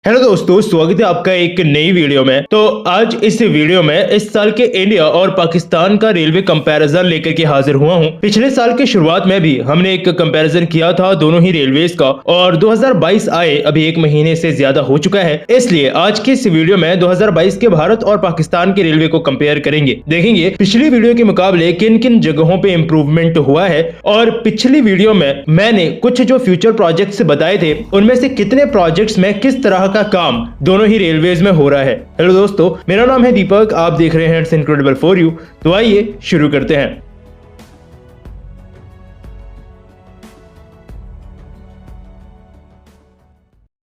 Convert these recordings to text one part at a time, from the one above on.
Hello दोस्तों, स्वागत है आपका एक नई वीडियो में। तो आज इस वीडियो में इस साल के इंडिया और पाकिस्तान का रेलवे कंपैरिजन लेकर के हाजिर हुआ हूं। पिछले साल के शुरुआत में भी हमने एक कंपैरिजन किया था दोनों ही रेलवेज का, और 2022 आए अभी एक महीने से ज्यादा हो चुका है। इसलिए आज की इस वीडियो में 2022 के भारत और पाकिस्तान के रेलवे को कंपेयर करेंगे। देखेंगे पिछली वीडियो के मुकाबले किन किन जगहों पे इम्प्रूवमेंट हुआ है, और पिछली वीडियो में मैंने कुछ जो फ्यूचर प्रोजेक्ट्स बताए थे उनमें से कितने प्रोजेक्ट्स में किस तरह का काम दोनों ही रेलवेज में हो रहा है। हेलो दोस्तों, मेरा नाम है दीपक, आप देख रहे हैं इट्स इनक्रेडिबल फॉर यू। तो आइए शुरू करते हैं।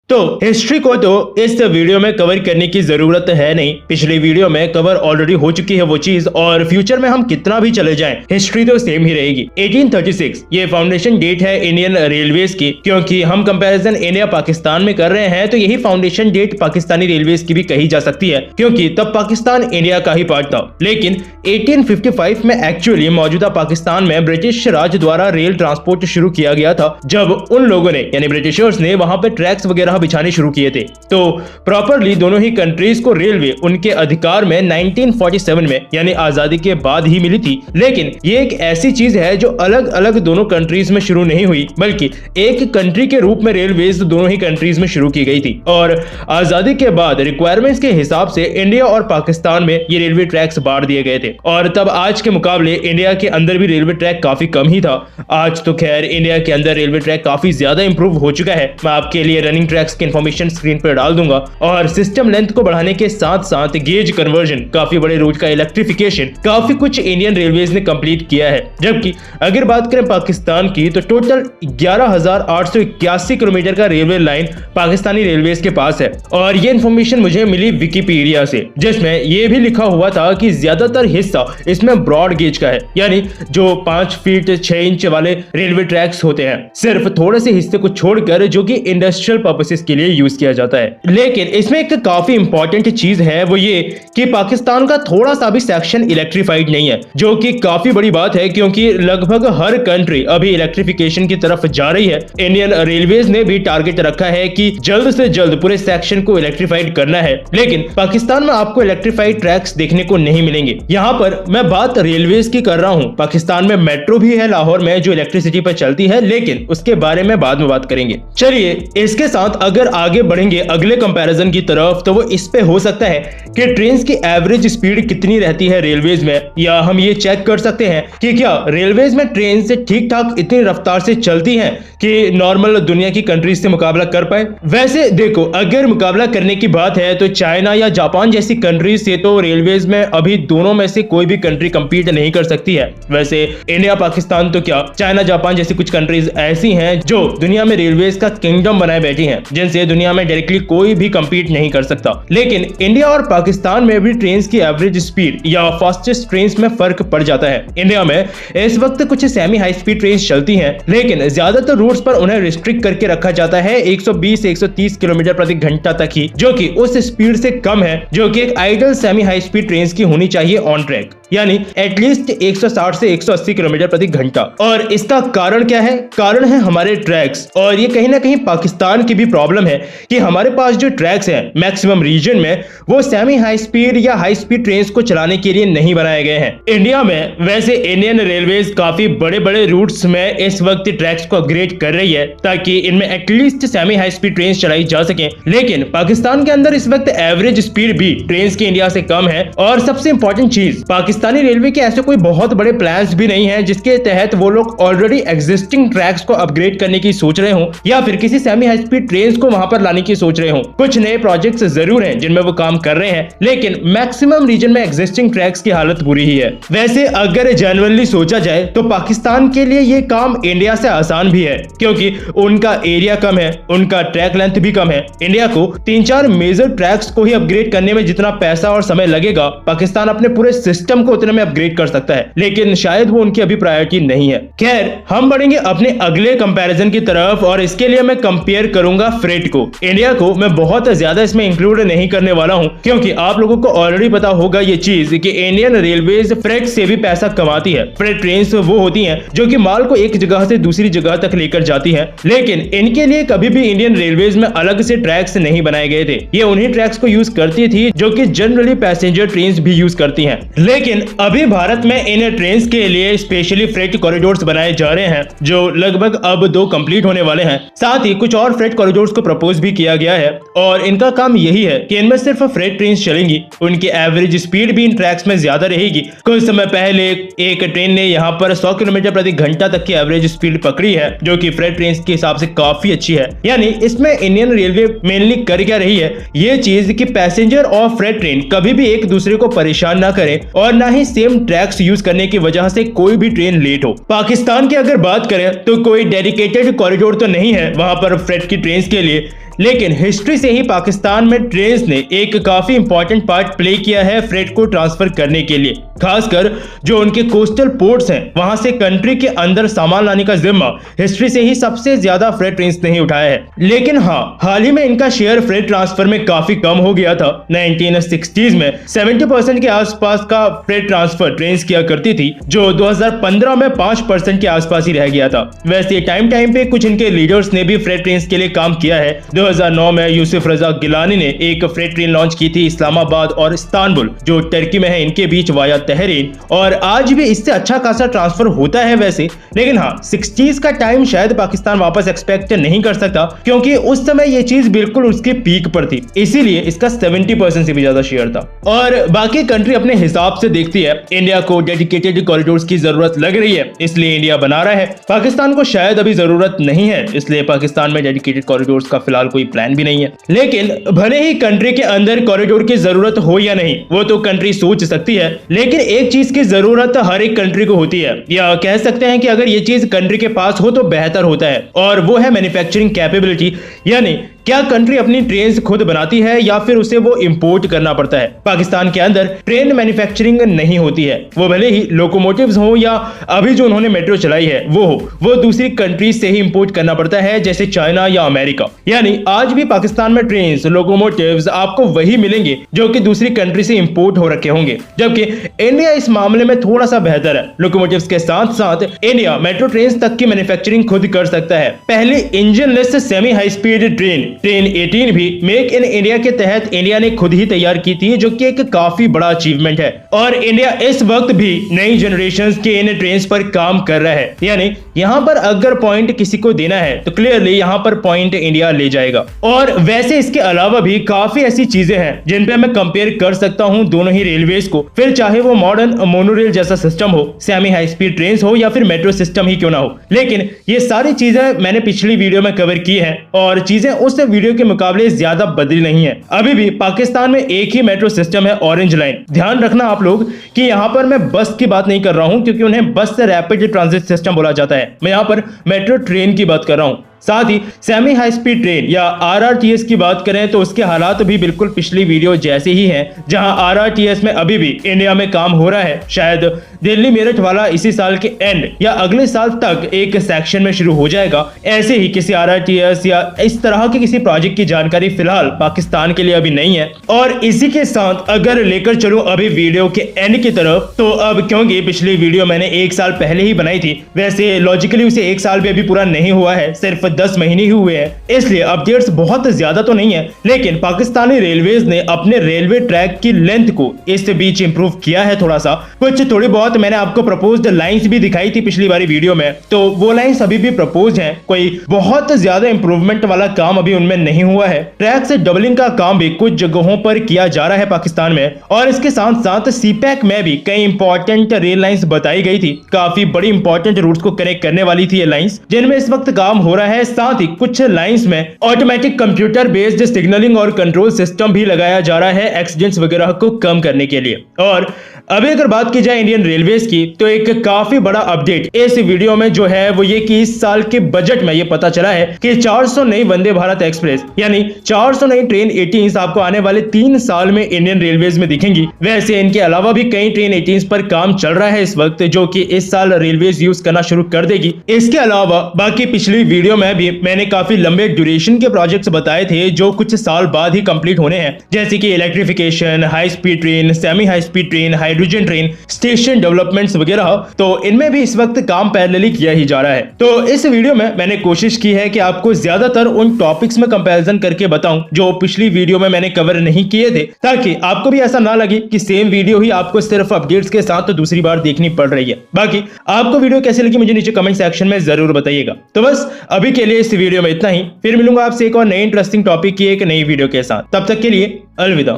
तो हिस्ट्री को तो इस वीडियो में कवर करने की जरूरत है नहीं, पिछली वीडियो में कवर ऑलरेडी हो चुकी है वो चीज, और फ्यूचर में हम कितना भी चले जाएं हिस्ट्री तो सेम ही रहेगी। 1836 ये फाउंडेशन डेट है इंडियन रेलवेज की, क्योंकि हम कंपैरिजन इंडिया पाकिस्तान में कर रहे हैं तो यही फाउंडेशन डेट पाकिस्तानी रेलवेज की भी कही जा सकती है, क्योंकि तब पाकिस्तान इंडिया का ही पार्ट था। लेकिन 1855 में एक्चुअली मौजूदा पाकिस्तान में ब्रिटिश राज द्वारा रेल ट्रांसपोर्ट शुरू किया गया था, जब उन लोगों ने यानी ब्रिटिशर्स ने वहां पर ट्रैक्स वगैरह बिछाने शुरू किए थे। तो प्रॉपरली दोनों ही कंट्रीज को रेलवे उनके अधिकार में 1947 में यानी आजादी के बाद ही मिली थी। लेकिन ये एक ऐसी चीज है जो अलग अलग दोनों कंट्रीज में शुरू नहीं हुई, बल्कि एक कंट्री के रूप में रेलवेज दोनों ही कंट्रीज में शुरू की गई थी। और आजादी के बाद रिक्वायरमेंट्स के हिसाब से इंडिया और पाकिस्तान में ये रेलवे ट्रैक्स बांट दिए गए थे, और तब आज के मुकाबले इंडिया के अंदर भी रेलवे ट्रैक काफी कम ही था। आज तो खैर इंडिया के अंदर रेलवे ट्रैक काफी ज्यादा इंप्रूव हो चुका है। मैं आपके लिए रनिंग ट्रैक्स की इंफॉर्मेशन स्क्रीन पर डाल दूंगा, और सिस्टम लेंथ को बढ़ाने के साथ साथ गेज कन्वर्जन, काफी बड़े रूट का इलेक्ट्रिफिकेशन, काफी कुछ इंडियन रेलवेज ने कंप्लीट किया है। जबकि अगर बात करें पाकिस्तान की तो टोटल 11,881 किलोमीटर का रेलवे लाइन पाकिस्तानी रेलवेज के पास है, और ये इंफॉर्मेशन मुझे मिली विकिपीडिया से, जिसमें यह भी लिखा हुआ था कि ज्यादातर हिस्सा इसमें ब्रॉड गेज का है, यानी जो 5 फीट 6 इंच वाले रेलवे ट्रैक्स होते हैं, सिर्फ थोड़े से हिस्से को छोड़कर, जो कि इंडस्ट्रियल पर्पसेस के लिए यूज किया जाता है। लेकिन इसमें एक काफी इंपॉर्टेंट चीज है, वो ये कि पाकिस्तान का थोड़ा सा भी सेक्शन इलेक्ट्रीफाइड नहीं है, जो कि काफी बड़ी बात है, क्योंकि लगभग हर कंट्री अभी इलेक्ट्रिफिकेशन की तरफ जा रही है। इंडियन रेलवेज ने भी टारगेट रखा है कि जल्द से जल्द पूरे सेक्शन को इलेक्ट्रीफाइड करना है। लेकिन पाकिस्तान में आपको इलेक्ट्रीफाइड ट्रैक्स देखने को नहीं मिलेंगे। यहाँ पर मैं बात रेलवेज की कर रहा हूँ। पाकिस्तान में मेट्रो भी है लाहौर में, जो इलेक्ट्रिसिटी पर चलती है, लेकिन उसके बारे में बाद में बात करेंगे। चलिए इसके साथ अगर आगे बढ़ेंगे अगले कंपैरिजन की तरफ, तो वो इस पे हो सकता है कि ट्रेन की एवरेज स्पीड कितनी रहती है रेलवेज में, या हम ये चेक कर सकते हैं कि क्या रेलवेज में ट्रेन से ठीक ठाक इतनी रफ्तार से चलती हैं कि नॉर्मल दुनिया की कंट्रीज से मुकाबला कर पाए। वैसे देखो, अगर मुकाबला करने की बात है तो चाइना या जापान जैसी कंट्रीज से तो रेलवेज में अभी दोनों में से कोई भी कंट्री कंपीट नहीं कर सकती है। वैसे इंडिया पाकिस्तान तो क्या, चाइना जापान जैसी कुछ कंट्रीज ऐसी हैं जो दुनिया में रेलवेज का किंगडम बनाए बैठी हैं, जिनसे दुनिया में डायरेक्टली कोई भी कंपीट नहीं कर सकता। लेकिन इंडिया और पाकिस्तान में भी ट्रेन की एवरेज स्पीड या फास्टेस्ट ट्रेन में फर्क पड़ जाता है। इंडिया में इस वक्त कुछ सेमी हाई स्पीड ट्रेन चलती हैं, लेकिन ज्यादातर रूट्स पर उन्हें रिस्ट्रिक्ट करके रखा जाता है 120 से 130 किलोमीटर प्रति घंटा तक ही, जो कि उस स्पीड से कम है जो कि एक ideal semi high speed train की होनी चाहिए ऑन ट्रैक, यानी एटलीस्ट 160 से 180 किलोमीटर प्रति घंटा। और इसका कारण क्या है? कारण है हमारे ट्रैक्स, और ये कहीं ना कहीं पाकिस्तान की भी प्रॉब्लम है कि हमारे पास जो ट्रैक्स हैं मैक्सिमम रीजन में, वो सेमी हाई स्पीड या हाई स्पीड ट्रेन को चलाने के लिए नहीं बनाए गए हैं। इंडिया में वैसे इंडियन रेलवेज काफी बड़े बड़े रूट्स में इस वक्त ट्रैक्स को अपग्रेड कर रही है, ताकि इनमें at least semi high speed train चलाई जा सके। लेकिन पाकिस्तान के अंदर इस वक्त एवरेज स्पीड भी ट्रेन की इंडिया से कम है। और सबसे इंपॉर्टेंट चीज, पाकिस्तानी रेलवे के ऐसे कोई बहुत बड़े प्लान्स भी नहीं है जिसके तहत वो लोग ऑलरेडी एग्जिस्टिंग ट्रैक्स को अपग्रेड करने की सोच रहे हो, या फिर किसी सेमी हाई स्पीड ट्रेन को वहां पर लाने की सोच रहे हो। कुछ नए प्रोजेक्ट्स जरूर हैं जिनमें वो काम कर रहे हैं, लेकिन मैक्सिमम रीजन में एग्जिस्टिंग ट्रैक्स की हालत बुरी ही है। वैसे अगर जेन्युइनली सोचा जाए तो पाकिस्तान के लिए ये काम इंडिया से आसान भी है, क्योंकि उनका एरिया कम है, उनका ट्रैक लेंथ भी कम है। इंडिया को 3-4 मेजर ट्रैक्स को ही अपग्रेड करने में जितना पैसा और समय लगेगा, पाकिस्तान अपने पूरे सिस्टम को उतने में अपग्रेड कर सकता है, लेकिन शायद वो उनकी अभी प्रायोरिटी नहीं है। खैर, हम बढ़ेंगे अपने अगले कंपैरिजन की तरफ, और इसके लिए मैं कंपेयर करूंगा फ्रेट को। इंडिया को मैं बहुत ज्यादा इसमें इंक्लूड नहीं करने वाला हूं, क्योंकि आप लोगों को ऑलरेडी पता होगा ये चीज कि इंडियन रेलवेज फ्रेट से भी पैसा कमाती है। फ्रेट ट्रेन्स वो होती हैं जो कि माल को एक जगह से दूसरी जगह तक लेकर जाती हैं, लेकिन इनके लिए कभी भी इंडियन रेलवेज में अलग से ट्रैक्स नहीं बनाए गए थे। ये उन्हीं ट्रैक्स को यूज करती थी जो कि जनरली पैसेंजर ट्रेन्स भी यूज करती हैं। लेकिन अभी भारत में इन ट्रेन्स के लिए स्पेशली फ्रेट कॉरिडोर्स बनाए जा रहे हैं, जो लगभग अब 2 कंप्लीट होने वाले हैं। साथ ही कुछ और फ्रेट कॉरिडोर्स को प्रपोज भी किया गया है और इनका काम यही है कि इनमें सिर्फ फ्रेट ट्रेन चलेंगी। उनकी एवरेज स्पीड भी इन ट्रैक्स में ज्यादा रहेगी। कुछ समय पहले एक ट्रेन ने यहाँ पर 100 किलोमीटर प्रति घंटा तक की एवरेज स्पीड पकड़ी है, जो कि फ्रेट ट्रेन के हिसाब से काफी अच्छी है। यानी इसमें इंडियन रेलवे मेनली कर क्या रही है, ये चीज कि पैसेंजर और फ्रेट ट्रेन कभी भी एक दूसरे को परेशान ना करें और ना ही सेम ट्रैक्स यूज करने की वजह से कोई भी ट्रेन लेट हो। पाकिस्तान की अगर बात करें तो कोई डेडिकेटेड कॉरिडोर तो नहीं है वहां पर फ्रेट की ट्रेन के लिए, लेकिन हिस्ट्री से ही पाकिस्तान में ट्रेन्स ने एक काफी इंपॉर्टेंट पार्ट प्ले किया है फ्रेट को ट्रांसफर करने के लिए। खासकर जो उनके कोस्टल पोर्ट्स हैं, वहां से कंट्री के अंदर सामान लाने का जिम्मा हिस्ट्री से ही सबसे ज्यादा फ्रेट ट्रेन्स ने ही उठाया है। लेकिन हाँ, हाल ही में इनका शेयर फ्रेट ट्रांसफर में काफी कम हो गया था। 1960s में 70% के आसपास का फ्रेट ट्रांसफर ट्रेन्स किया करती थी, जो 2015 में 5% के आसपास ही रह गया था। वैसे टाइम पे कुछ इनके लीडर्स ने भी फ्रेट ट्रेन्स के लिए काम किया है। 2009 में यूसुफ रजा गिलानी ने एक फ्रेट ट्रेन लॉन्च की थी इस्लामाबाद और इस्तांबुल, जो टर्की में है, इनके बीच वाया तहरीन, और आज भी इससे अच्छा खासा ट्रांसफर होता है वैसे। लेकिन हाँ, 60s का टाइम शायद पाकिस्तान वापस एक्सपेक्ट नहीं कर सकता, क्योंकि उस समय ये चीज बिल्कुल उसके पीक पर थी, इसीलिए इसका 70% से भी ज्यादा शेयर था। और बाकी कंट्री अपने हिसाब से देखती है। इंडिया को डेडिकेटेड कॉरिडोर्स की जरूरत लग रही है, इसलिए इंडिया बना रहा है। पाकिस्तान को शायद अभी जरूरत नहीं है, इसलिए पाकिस्तान में डेडिकेटेड कॉरिडोर्स का फिलहाल कोई प्लान भी नहीं है। लेकिन भले ही कंट्री के अंदर कॉरिडोर की जरूरत हो या नहीं, वो तो कंट्री सोच सकती है, लेकिन एक चीज की जरूरत हर एक कंट्री को होती है, या कह सकते हैं कि अगर ये चीज कंट्री के पास हो तो बेहतर होता है, और वो है मैन्युफैक्चरिंग कैपेबिलिटी। यानी क्या कंट्री अपनी ट्रेन खुद बनाती है या फिर उसे वो इंपोर्ट करना पड़ता है। पाकिस्तान के अंदर ट्रेन मैन्युफैक्चरिंग नहीं होती है, वो भले ही लोकोमोटिव्स हो या अभी जो उन्होंने मेट्रो चलाई है वो दूसरी कंट्री से ही इंपोर्ट करना पड़ता है, जैसे चाइना या अमेरिका। यानी आज भी पाकिस्तान में ट्रेन लोकोमोटिव्स आपको वही मिलेंगे जो कि दूसरी कंट्री से इंपोर्ट हो रखे होंगे, जबकि इंडिया इस मामले में थोड़ा सा बेहतर है। लोकोमोटिव्स के साथ साथ इंडिया मेट्रो ट्रेन तक की मैन्युफैक्चरिंग खुद कर सकता है। पहले engineless semi high speed train 18 भी मेक इन इंडिया के तहत इंडिया ने खुद ही तैयार की थी, जो कि एक काफी बड़ा अचीवमेंट है। और इंडिया इस वक्त भी नई जनरेशन के इन ट्रेन पर काम कर रहा है। यानी यहाँ पर अगर पॉइंट किसी को देना है तो क्लियरली यहाँ पर पॉइंट इंडिया ले जाएगा। और वैसे इसके अलावा भी काफी ऐसी चीजें हैं जिन पे मैं कंपेयर कर सकता हूँ दोनों ही रेलवेज को, फिर चाहे वो मॉडर्न मोनोरेल जैसा सिस्टम हो, सेमी हाई स्पीड ट्रेन हो या फिर मेट्रो सिस्टम ही क्यों ना हो। लेकिन ये सारी चीजें मैंने पिछली वीडियो में कवर की है और चीजें उस वीडियो के मुकाबले ज्यादा बदली नहीं है। अभी भी पाकिस्तान में एक ही मेट्रो सिस्टम है, ऑरेंज लाइन। ध्यान रखना आप लोग कि यहाँ पर मैं बस की बात नहीं कर रहा हूँ, क्योंकि उन्हें बस से रैपिड ट्रांजिट सिस्टम बोला जाता है। मैं यहाँ पर मेट्रो ट्रेन की बात कर रहा हूँ। साथ ही सेमी हाई स्पीड ट्रेन या आरआरटीएस की बात करें तो उसके हालात भी बिल्कुल पिछली वीडियो जैसे ही हैं, जहां आरआरटीएस में अभी भी इंडिया में काम हो रहा है। शायद दिल्ली मेरठ वाला इसी साल के एंड या अगले साल तक एक सेक्शन में शुरू हो जाएगा। ऐसे ही किसी आरआरटीएस या इस तरह के किसी प्रोजेक्ट की जानकारी फिलहाल पाकिस्तान के लिए अभी नहीं है। और इसी के साथ अगर लेकर चलूं अभी वीडियो के एंड की तरफ, तो अब क्योंकि पिछली वीडियो मैंने 1 साल पहले ही बनाई थी, वैसे लॉजिकली उसे 1 साल भी अभी पूरा नहीं हुआ है, सिर्फ 10 महीने ही हुए हैं, इसलिए अपडेट्स बहुत ज्यादा तो नहीं है। लेकिन पाकिस्तानी रेलवेज ने अपने रेलवे ट्रैक की लेंथ को इस बीच इंप्रूव किया है थोड़ा सा। कुछ थोड़ी बहुत मैंने आपको प्रपोज्ड लाइंस भी दिखाई थी पिछली बारी वीडियो में, तो वो लाइंस अभी भी प्रपोज हैं। कोई बहुत ज्यादा इंप्रूवमेंट वाला काम अभी उनमें नहीं हुआ है। ट्रैक से डबलिंग का काम भी कुछ जगहों पर किया जा रहा है पाकिस्तान में, और इसके साथ साथ सीपैक में भी कई इंपॉर्टेंट रेल लाइंस बताई गई थी। काफी बड़ी इंपॉर्टेंट रूट्स को कनेक्ट करने वाली थी ये लाइंस, जिनमें इस वक्त काम हो रहा है। साथ ही कुछ लाइंस में ऑटोमेटिक कंप्यूटर बेस्ड सिग्नलिंग और कंट्रोल सिस्टम भी लगाया जा रहा है एक्सीडेंट्स वगैरह को कम करने के लिए। और अभी अगर बात की जाए इंडियन रेलवेज की, तो एक काफी बड़ा अपडेट इस वीडियो में जो है वो ये कि इस साल के बजट में ये पता चला है कि 400 नई वंदे भारत एक्सप्रेस यानी 400 नई ट्रेन 18 आपको आने वाले 3 साल में इंडियन रेलवेज में दिखेंगी। वैसे इनके अलावा भी कई ट्रेन 18 पर काम चल रहा है इस वक्त, जो कि इस साल रेलवेज यूज करना शुरू कर देगी। इसके अलावा बाकी पिछली वीडियो में भी मैंने काफी लंबे ड्यूरेशन के प्रोजेक्ट्स बताए थे जो कुछ साल बाद ही कंप्लीट होने हैं, जैसे कि electrification, high speed train, semi high speed train, hydrogen train, station developments वगैरह। तो इनमें भी इस वक्त काम पैरेलली किया ही जा रहा है। तो इस वीडियो में मैंने कोशिश की है कि आपको ज्यादातर उन टॉपिक्स में कंपैरिजन करके बताऊं जो पिछली वीडियो में मैंने कवर नहीं किए थे, ताकि आपको भी ऐसा ना लगे कि सेम वीडियो ही आपको सिर्फ अपडेट्स के साथ तो दूसरी बार देखनी पड़ रही है। बाकी आपको वीडियो कैसी लगी मुझे नीचे कमेंट सेक्शन में जरूर बताइएगा। तो बस अभी के लिए इस वीडियो में इतना ही, फिर मिलूंगा आपसे एक और नई इंटरेस्टिंग टॉपिक की एक नई वीडियो के साथ। तब तक के लिए अलविदा।